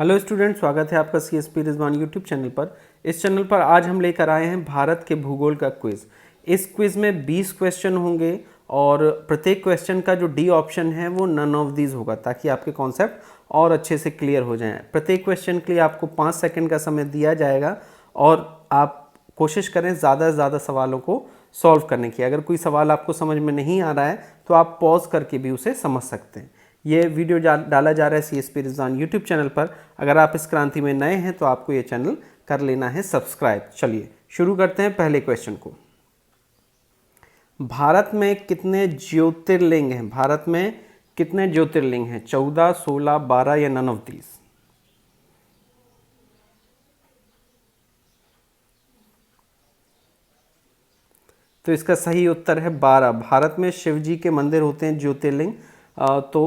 Hello student, स्वागत है आपका CSP रिजवान यूट्यूब चैनल पर। इस चैनल पर आज हम लेकर आए हैं भारत के भूगोल का क्विज़। इस क्विज़ में 20 क्वेश्चन होंगे और प्रत्येक क्वेश्चन का जो डी ऑप्शन है वो नन ऑफ दीज होगा, ताकि आपके कॉन्सेप्ट और अच्छे से क्लियर हो जाएं। प्रत्येक क्वेश्चन के लिए आपको 5 सेकंड का समय दिया जाएगा और आप कोशिश करें ज़्यादा से ज़्यादा सवालों को सॉल्व करने की। अगर कोई सवाल आपको समझ में नहीं आ रहा है तो आप पॉज करके भी उसे समझ सकते हैं। ये वीडियो डाला जा रहा है CSP रिजवान यूट्यूब चैनल पर। अगर आप इस क्रांति में नए हैं तो आपको ये चैनल कर लेना है सब्सक्राइब। चलिए शुरू करते हैं पहले क्वेश्चन को। भारत में कितने ज्योतिर्लिंग हैं? भारत में कितने ज्योतिर्लिंग हैं? 14, 16, 12 या नन ऑफ दीज? तो इसका सही उत्तर है 12। भारत में शिव जी के मंदिर होते हैं ज्योतिर्लिंग। तो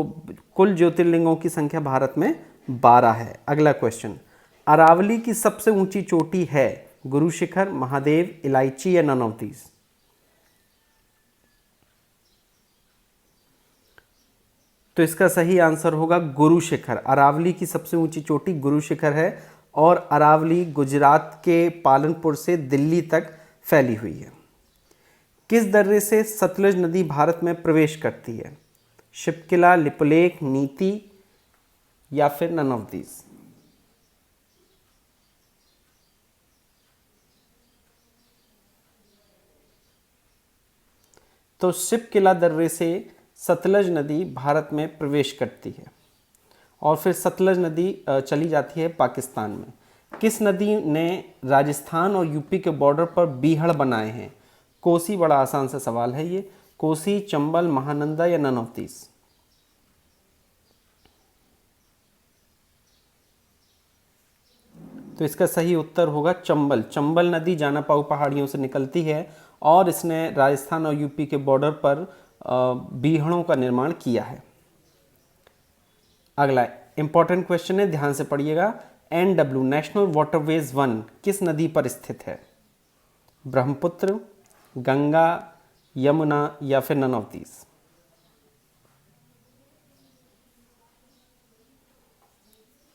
कुल ज्योतिर्लिंगों की संख्या भारत में 12 है। अगला क्वेश्चन, अरावली की सबसे ऊंची चोटी है? गुरु शिखर, महादेव, इलायची या नन ऑफ दीज? तो इसका सही आंसर होगा गुरु शिखर। अरावली की सबसे ऊंची चोटी गुरु शिखर है और अरावली गुजरात के पालनपुर से दिल्ली तक फैली हुई है। किस दर्रे से सतलुज नदी भारत में प्रवेश करती है? शिपकिला, लिपुलेख, नीति या फिर नन ऑफ दीज? तो शिपकिला दर्रे से सतलज नदी भारत में प्रवेश करती है और फिर सतलज नदी चली जाती है पाकिस्तान में। किस नदी ने राजस्थान और यूपी के बॉर्डर पर बीहड़ बनाए हैं? कोसी, बड़ा आसान सा सवाल है ये। कोसी, चंबल, महानंदा या नन ऑफ दीज? तो इसका सही उत्तर होगा चंबल। चंबल नदी जानापाऊ पहाड़ियों से निकलती है और इसने राजस्थान और यूपी के बॉर्डर पर बीहड़ों का निर्माण किया है। अगला इंपॉर्टेंट क्वेश्चन है, ध्यान से पढ़िएगा। NW नेशनल वाटरवेज 1 किस नदी पर स्थित है? ब्रह्मपुत्र, गंगा, यमुना या फिर नन ऑफ दीज?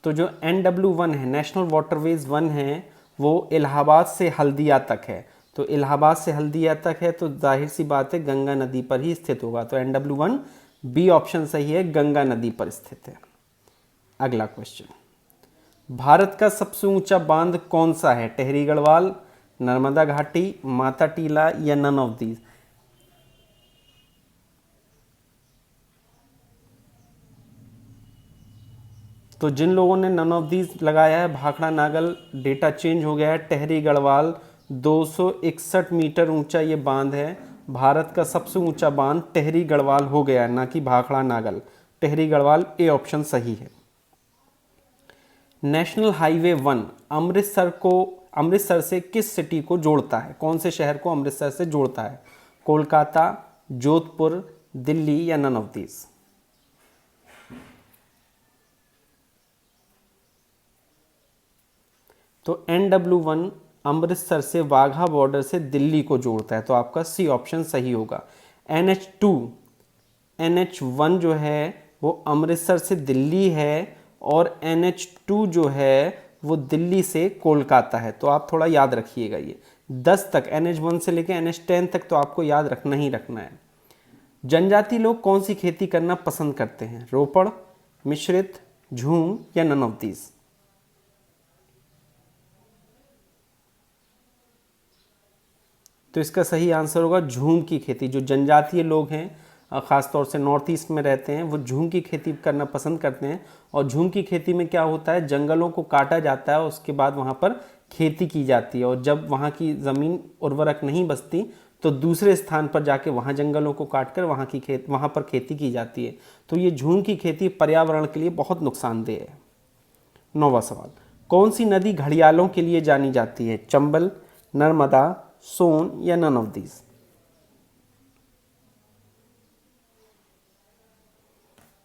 तो जो NW1 है, नेशनल वाटरवेज 1 है, वो इलाहाबाद से हल्दिया तक है। तो इलाहाबाद से हल्दिया तक है तो जाहिर सी बात है गंगा नदी पर ही स्थित होगा। तो NW1 बी ऑप्शन सही है, गंगा नदी पर स्थित है। अगला क्वेश्चन, भारत का सबसे ऊंचा बांध कौन सा है? टेहरी गढ़वाल, नर्मदा घाटी, माता टीला या नन ऑफ दीज? तो जिन लोगों ने नन ऑफ दीज लगाया है, भाखड़ा नागल, डेटा चेंज हो गया है। टेहरी गढ़वाल 261 मीटर ऊंचा ये बांध है। भारत का सबसे ऊंचा बांध टेहरी गढ़वाल हो गया है, ना कि भाखड़ा नागल। टेहरी गढ़वाल ए ऑप्शन सही है। नेशनल हाईवे 1 अमृतसर से किस सिटी को जोड़ता है? कौन से शहर को अमृतसर से जोड़ता है? कोलकाता, जोधपुर, दिल्ली या नन ऑफ दीज? तो NW1 अमृतसर से वाघा बॉर्डर से दिल्ली को जोड़ता है, तो आपका सी ऑप्शन सही होगा। NH1 जो है वो अमृतसर से दिल्ली है और NH2 जो है वो दिल्ली से कोलकाता है। तो आप थोड़ा याद रखिएगा, ये 10 तक, NH1 से लेकर NH10 तक तो आपको याद रखना ही रखना है। जनजाति लोग कौन सी खेती करना पसंद करते हैं? रोपड़, मिश्रित, झूम या नन ऑफ दीज? तो इसका सही आंसर होगा झूम की खेती। जो जनजातीय लोग हैं, ख़ासतौर से नॉर्थ ईस्ट में रहते हैं, वो झूम की खेती करना पसंद करते हैं। और झूम की खेती में क्या होता है, जंगलों को काटा जाता है, उसके बाद वहाँ पर खेती की जाती है। और जब वहाँ की ज़मीन उर्वरक नहीं बचती तो दूसरे स्थान पर जाके वहाँ जंगलों को काट कर वहाँ पर खेती की जाती है। तो ये झूम की खेती पर्यावरण के लिए बहुत नुकसानदेह है। 9वां सवाल, कौन सी नदी घड़ियालों के लिए जानी जाती है? चंबल, नर्मदा, सोन या नन ऑफ दीज?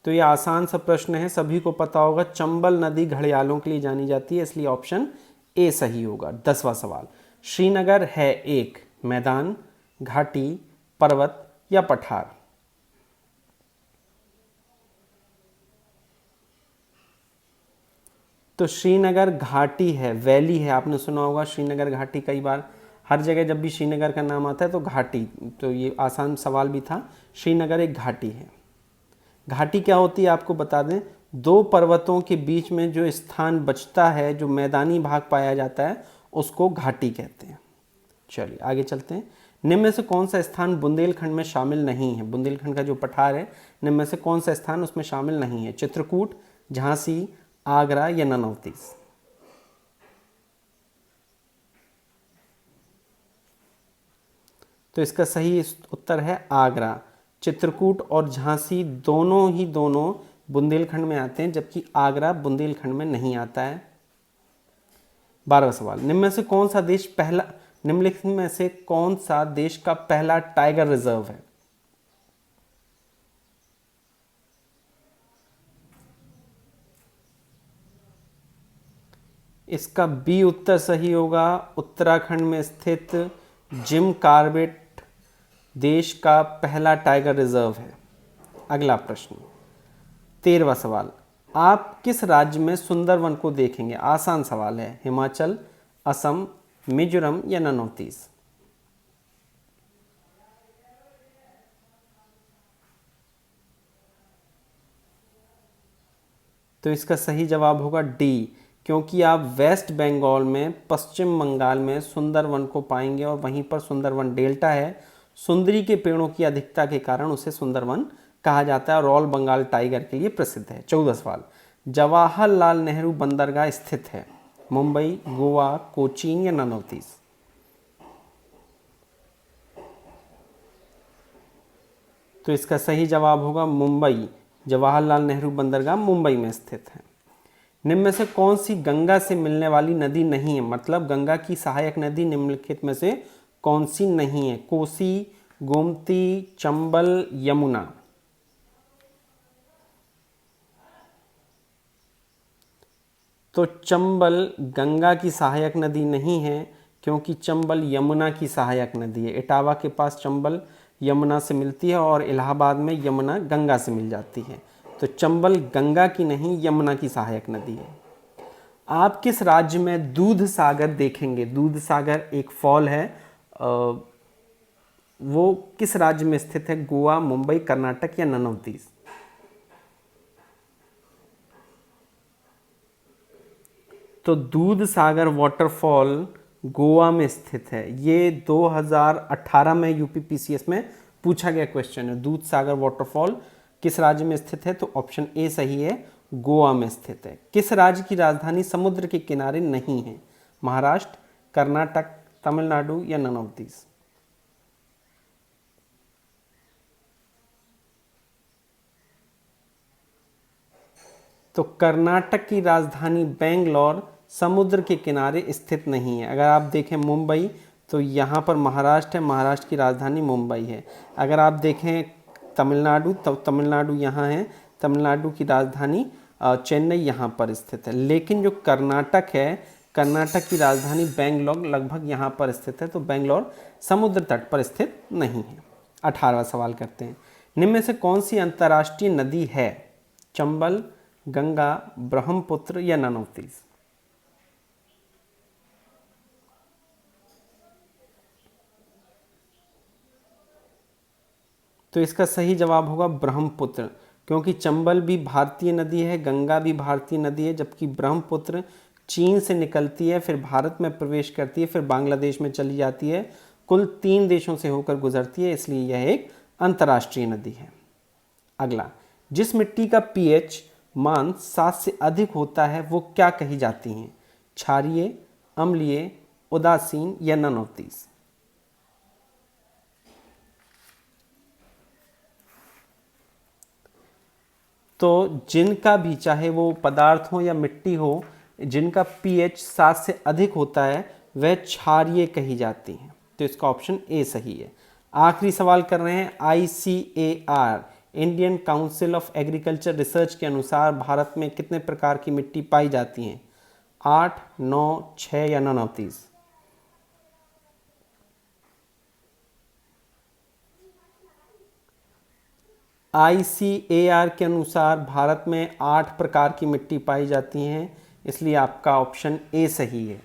तो ये आसान सा प्रश्न है, सभी को पता होगा। चंबल नदी घड़ियालों के लिए जानी जाती है, इसलिए ऑप्शन ए सही होगा। 10वां सवाल, श्रीनगर है एक मैदान, घाटी, पर्वत या पठार? तो श्रीनगर घाटी है, वैली है, आपने सुना होगा श्रीनगर घाटी, कई बार हर जगह जब भी श्रीनगर का नाम आता है तो घाटी, तो ये आसान सवाल भी था। श्रीनगर एक घाटी है। घाटी क्या होती है आपको बता दें, दो पर्वतों के बीच में जो स्थान बचता है, जो मैदानी भाग पाया जाता है, उसको घाटी कहते हैं। चलिए आगे चलते हैं। निम्न में से कौन सा स्थान बुंदेलखंड में शामिल नहीं है? बुंदेलखंड का जो पठार है, निम्न में से कौन सा स्थान उसमें शामिल नहीं है? चित्रकूट, झांसी, आगरा या नन ऑफ दीज? तो इसका सही उत्तर है आगरा। चित्रकूट और झांसी दोनों बुंदेलखंड में आते हैं, जबकि आगरा बुंदेलखंड में नहीं आता है। 12वां सवाल, निम्नलिखित में से कौन सा देश का पहला टाइगर रिजर्व है? इसका बी उत्तर सही होगा। उत्तराखंड में स्थित जिम कॉर्बेट देश का पहला टाइगर रिजर्व है। अगला प्रश्न, 13वां सवाल, आप किस राज्य में सुंदरवन को देखेंगे? आसान सवाल है। हिमाचल, असम, मिजोरम या नन ऑफ दीज? तो इसका सही जवाब होगा डी, क्योंकि आप वेस्ट बंगाल में, पश्चिम बंगाल में सुंदरवन को पाएंगे और वहीं पर सुंदरवन डेल्टा है। सुंदरी के पेड़ों की अधिकता के कारण उसे सुंदरवन कहा जाता है और रॉयल बंगाल टाइगर के लिए प्रसिद्ध है। 14 सवाल, जवाहरलाल नेहरू बंदरगाह स्थित है? मुंबई, गोवा, कोचीन या नन ऑफ दीज? तो इसका सही जवाब होगा मुंबई। जवाहरलाल नेहरू बंदरगाह मुंबई में स्थित है। निम्न में से कौन सी गंगा से मिलने वाली नदी नहीं है? मतलब गंगा की सहायक नदी निम्नलिखित में से कौन सी नहीं है? कोसी, गोमती, चंबल, यमुना? तो चंबल गंगा की सहायक नदी नहीं है, क्योंकि चंबल यमुना की सहायक नदी है। इटावा के पास चंबल यमुना से मिलती है और इलाहाबाद में यमुना गंगा से मिल जाती है। तो चंबल गंगा की नहीं, यमुना की सहायक नदी है। आप किस राज्य में दूध सागर देखेंगे? दूध सागर एक फॉल है, वो किस राज्य में स्थित है? गोवा, मुंबई, कर्नाटक या नन ऑफ दीज? तो दूध सागर वाटरफॉल गोवा में स्थित है। ये 2018 में यूपीपीसीएस में पूछा गया क्वेश्चन है। दूध सागर वाटरफॉल किस राज्य में स्थित है? तो ऑप्शन ए सही है, गोवा में स्थित है। किस राज्य की राजधानी समुद्र के किनारे नहीं है? महाराष्ट्र, कर्नाटक, तमिलनाडु या नन ऑफ दीज? तो कर्नाटक की राजधानी बेंगलोर समुद्र के किनारे स्थित नहीं है। अगर आप देखें मुंबई, तो यहाँ पर महाराष्ट्र है, महाराष्ट्र की राजधानी मुंबई है। अगर आप देखें तमिलनाडु, तो तमिलनाडु यहाँ है, तमिलनाडु की राजधानी चेन्नई यहाँ पर स्थित है। लेकिन जो कर्नाटक है, कर्नाटक की राजधानी बेंगलोर लगभग यहाँ पर स्थित है, तो बेंगलोर समुद्र तट पर स्थित नहीं है। 18वां सवाल करते हैं, निम्न में से कौन सी अंतर्राष्ट्रीय नदी है? चंबल, गंगा, ब्रह्मपुत्र या नन ऑफ दीज? तो इसका सही जवाब होगा ब्रह्मपुत्र, क्योंकि चंबल भी भारतीय नदी है, गंगा भी भारतीय नदी है, जबकि ब्रह्मपुत्र चीन से निकलती है, फिर भारत में प्रवेश करती है, फिर बांग्लादेश में चली जाती है, कुल 3 देशों से होकर गुजरती है, इसलिए यह एक अंतर्राष्ट्रीय नदी है। अगला, जिस मिट्टी का पीएच मान 7 से अधिक होता है वो क्या कही जाती हैं? क्षारीय, अम्लीय, उदासीन या नन ऑफ दीज? तो जिनका भी, चाहे वो पदार्थ हो या मिट्टी हो, जिनका पीएच 7 से अधिक होता है वह क्षारीय कही जाती हैं। तो इसका ऑप्शन ए सही है। आखिरी सवाल कर रहे हैं, ICAR Indian council of agriculture research के अनुसार भारत में कितने प्रकार की मिट्टी पाई जाती हैं? 8, 9, 6 या नन ऑफ दीज? ICAR के अनुसार भारत में 8 प्रकार की मिट्टी पाई जाती हैं। इसलिए आपका ऑप्शन ए सही है।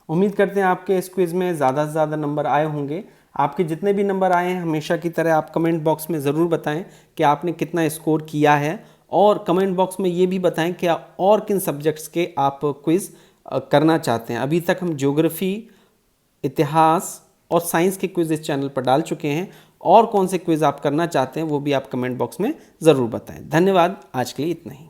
उम्मीद करते हैं आपके इस क्विज़ में ज़्यादा से ज़्यादा नंबर आए होंगे। आपके जितने भी नंबर आए हैं हमेशा की तरह आप कमेंट बॉक्स में ज़रूर बताएं कि आपने कितना स्कोर किया है, और कमेंट बॉक्स में ये भी बताएं कि और किन सब्जेक्ट्स के आप क्विज़ करना चाहते हैं। अभी तक हम ज्योग्राफी, इतिहास और साइंस के क्विज़ इस चैनल पर डाल चुके हैं, और कौन से क्विज़ आप करना चाहते हैं वो भी आप कमेंट बॉक्स में ज़रूर बताएं। धन्यवाद, आज के लिए इतना ही।